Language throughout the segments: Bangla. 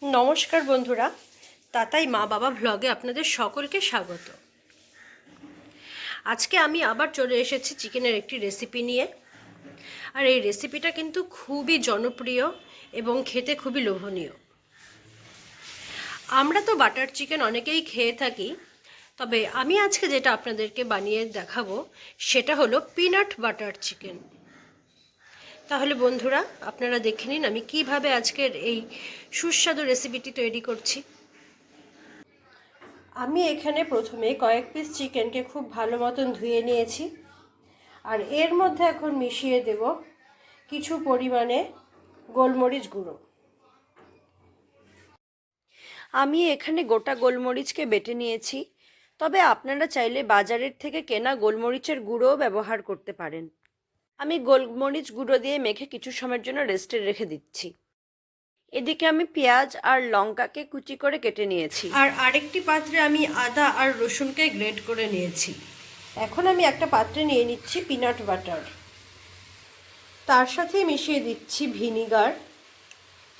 নমস্কার বন্ধুরা, তাতাই মা বাবা ভ্লগে আপনাদের সকলকে স্বাগত। আজকে আমি আবার চলে এসেছি চিকেনের একটি রেসিপি নিয়ে। আর এই রেসিপিটা কিন্তু খুবই জনপ্রিয় এবং খেতে খুবই লোভনীয়। আমরা তো বাটার চিকেন অনেকেই খেয়ে থাকি, তবে আমি আজকে যেটা আপনাদেরকে বানিয়ে দেখাবো সেটা হলো পিনাট বাটার চিকেন। তাহলে বন্ধুরা, আপনারা দেখে নিন আমি কিভাবে আজকের এই সুস্বাদু রেসিপিটি তৈরি করছি। আমি এখানে প্রথমে কয়েক পিস চিকেনকে খুব ভালো মতন ধুয়ে নিয়েছি, আর এর মধ্যে এখন মিশিয়ে দেব কিছু পরিমাণে গোলমরিচ গুঁড়ো। আমি এখানে গোটা গোলমরিচকে বেটে নিয়েছি, তবে আপনারা চাইলে বাজারের থেকে কেনা গোলমরিচের গুঁড়োও ব্যবহার করতে পারেন। আমি গোলমরিচ গুঁড়ো দিয়ে মেখে কিছু সময়ের জন্য রেস্টে রেখে দিচ্ছি। এদিকে আমি পেঁয়াজ আর লঙ্কাকে কুচি করে কেটে নিয়েছি, আর আরেকটি পাত্রে আমি আদা আর রসুনকে গ্রেট করে নিয়েছি। এখন আমি একটা পাত্রে নিয়ে নিচ্ছি পিনাট বাটার, তার সাথে মিশিয়ে দিচ্ছি ভিনিগার,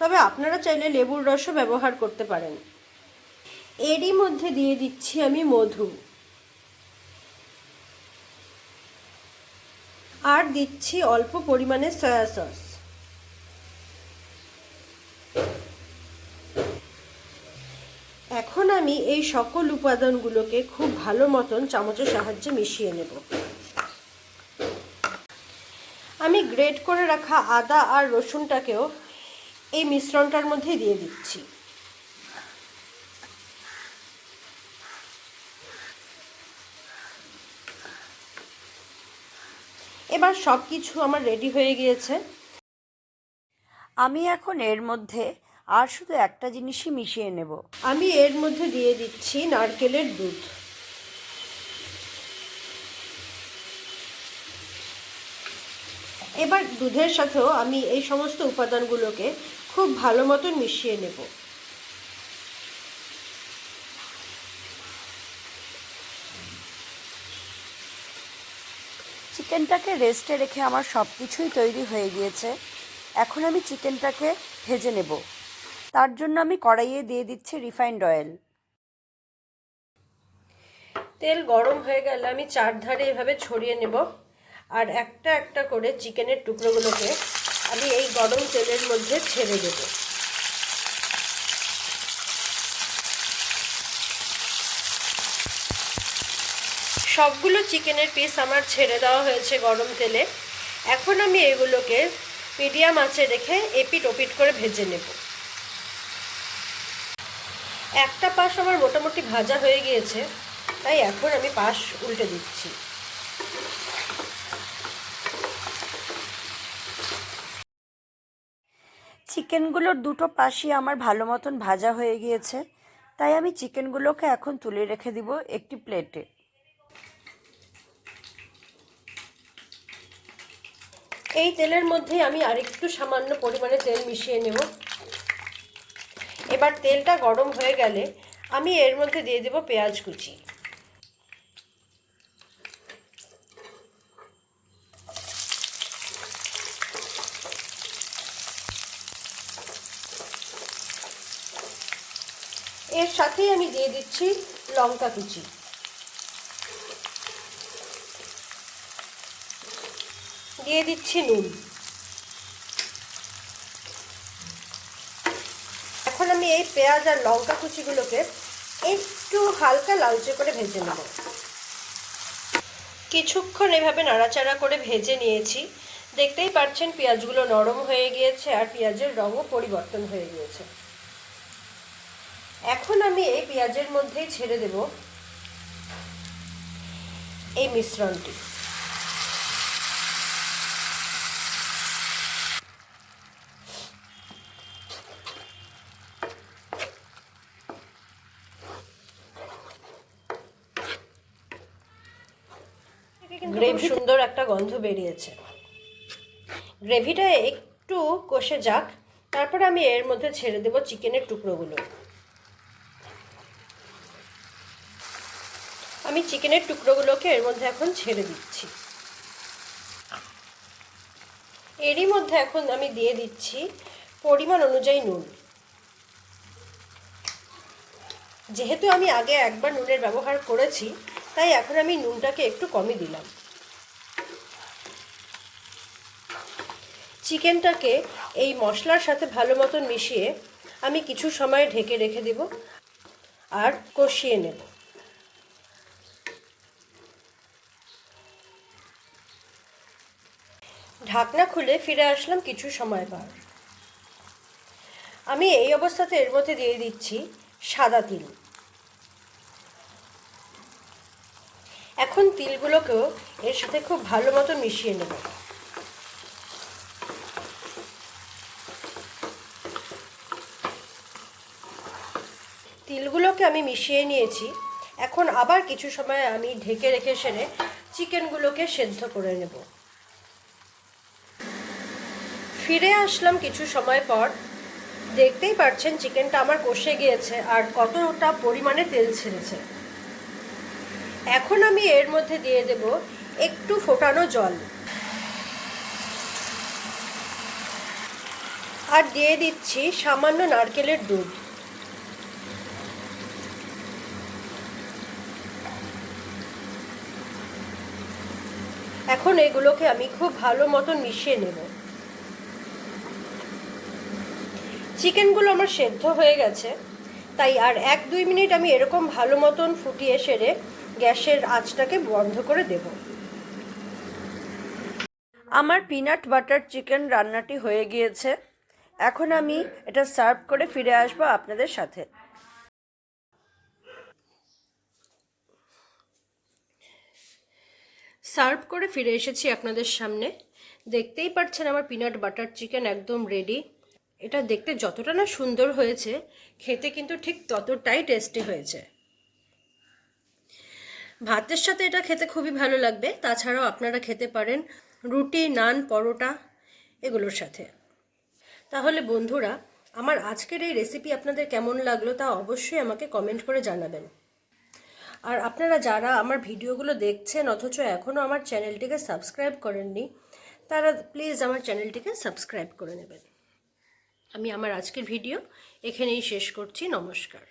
তবে আপনারা চাইলে লেবুর রসও ব্যবহার করতে পারেন। এরই মধ্যে দিয়ে দিচ্ছি আমি মধু, আর দিচ্ছি অল্প পরিমাণে সয়া সস। এখন আমি এই সকল উপাদানগুলোকে খুব ভালো মতন চামচের সাহায্যে মিশিয়ে নেব। আমি গ্রেট করে রাখা আদা আর রসুনটাকেও এই মিশ্রণটার মধ্যে দিয়ে দিচ্ছি। এবার সব কিছু আমার রেডি হয়ে গিয়েছে। আমি এখন এর মধ্যে আর শুধু একটা জিনিসই মিশিয়ে নেব। আমি এর মধ্যে দিয়ে দিচ্ছি নারকেলের দুধ। এবার দুধের সাথেও আমি এই সমস্ত উপাদানগুলোকে খুব ভালো মতন মিশিয়ে নেব। চিকেনটাকে রেস্টে রেখে আমার সব কিছুই তৈরি হয়ে গিয়েছে। এখন আমি চিকেনটাকে ভেজে নেব। তার জন্য আমি কড়াইয়ে দিয়ে দিচ্ছি রিফাইন্ড অয়েল। তেল গরম হয়ে গেলে আমি চারধারে এভাবে ছড়িয়ে নেব, আর একটা একটা করে চিকেনের টুকরোগুলোকে আমি এই গরম তেলের মধ্যে ছেড়ে দেব। সবগুলো চিকেনের পিস আমার ছেড়ে দেওয়া হয়েছে গরম তেলে। এখন আমি এগুলোকে মিডিয়াম আঁচে রেখে এপিট ওপিট করে ভেজে নেব। একটা পাশ আমার মোটামুটি ভাজা হয়ে গিয়েছে, তাই এখন আমি পাশ উল্টে দিচ্ছি। চিকেনগুলোর দুটো পাশই আমার ভালো মতন ভাজা হয়ে গিয়েছে, তাই আমি চিকেনগুলোকে এখন তুলে রেখে দিব একটি প্লেটে। এই তেলের মধ্যে আমি আরেকটু সামান্য পরিমাণে তেল মিশিয়ে নেব। এবার তেলটা গরম হয়ে গেলে আমি এর মধ্যে দিয়ে দেব পেঁয়াজ কুচি। এর সাথেই আমি দিয়ে দিচ্ছি লঙ্কা কুচি। দিয়ে দিচ্ছি নুন। এখন আমি এই পেঁয়াজ আর লঙ্কা কুচিগুলোকে একটু হালকা লালচে করে ভেজে নেব। কিছুক্ষণ এভাবে নাড়াচাড়া করে ভেজে নিয়েছি। দেখতেই পাচ্ছেন পেঁয়াজগুলো নরম হয়ে গিয়েছে আর পেঁয়াজের রঙও পরিবর্তন হয়ে গিয়েছে। এখন আমি এই পেঁয়াজের মধ্যেই ছেড়ে দেব এই মিশ্রণটি। গ্রেভি সুন্দর একটা গন্ধ বেরিয়েছে। গ্রেভিটা একটু কষে যাক, তারপর আমি এর মধ্যে ছেড়ে দেব চিকেনের টুকরোগুলো। আমি চিকেনের টুকরোগুলোকে এর মধ্যে এখন ছেড়ে দিচ্ছি। এরই মধ্যে এখন আমি দিয়ে দিচ্ছি পরিমাণ অনুযায়ী নুন। যেহেতু আমি আগে একবার নুনের ব্যবহার করেছি, তাই এখন আমি নুনটাকে একটু কমই দিলাম। চিকেনটাকে এই মশলার সাথে ভালো মতন মিশিয়ে আমি কিছু সময় ঢেকে রেখে দেব আর কষিয়ে নেব। ঢাকনা খুলে ফিরে আসলাম কিছু সময় পর। আমি এই অবস্থাতে এর মধ্যে দিয়ে দিচ্ছি সাদা তিল। এখন তিলগুলোকেও এর সাথে খুব ভালো মতো মিশিয়ে নেব। তিলগুলোকে আমি মিশিয়ে নিয়েছি। এখন আবার কিছু সময় আমি ঢেকে রেখে সেরে চিকেনগুলোকে সেদ্ধ করে নেব। ফিরে আসলাম কিছু সময় পর। দেখতেই পাচ্ছেন চিকেনটা আমার কষে গিয়েছে আর কতটা পরিমাণে তেল ছেড়েছে। এখন আমি এর মধ্যে দিয়ে দেব একটু ফোটানো জল আর দিয়ে দিচ্ছি সামান্য নারকেলের দুধ। এখন এগুলোকে আমি খুব ভালো মতন মিশিয়ে নেব। চিকেনগুলো আমার সেদ্ধ হয়ে গেছে, তাই আর 1-2 মিনিট আমি এরকম ভালো মতন ফুটিয়ে সেরে গ্যাসের আঁচটাকে বন্ধ করে দেব। আমার পিনাট বাটার চিকেন রান্নাটি হয়ে গিয়েছে। এখন আমি এটা সার্ভ করে ফিরে আসবো আপনাদের সাথে। সার্ভ করে ফিরে এসেছি আপনাদের সামনে। দেখতেই পাচ্ছেন আমার পিনাট বাটার চিকেন একদম রেডি। এটা দেখতে যতটা না সুন্দর হয়েছে, খেতে কিন্তু ঠিক ততটাই টেস্টি হয়েছে। ভাতের সাথে এটা খেতে খুবই ভালো লাগবে। তাছাড়াও আপনারা খেতে পারেন রুটি, নান, পরোটা এগুলোর সাথে। তাহলে বন্ধুরা, আমার আজকের এই রেসিপি আপনাদের কেমন লাগলো তা অবশ্যই আমাকে কমেন্ট করে জানাবেন। আর আপনারা যারা আমার ভিডিওগুলো দেখছেন অথচ এখনও আমার চ্যানেলটিকে সাবস্ক্রাইব করেননি, তারা প্লিজ আমার চ্যানেলটিকে সাবস্ক্রাইব করে নেবেন। আমি আমার আজকের ভিডিও এখানেই শেষ করছি। নমস্কার।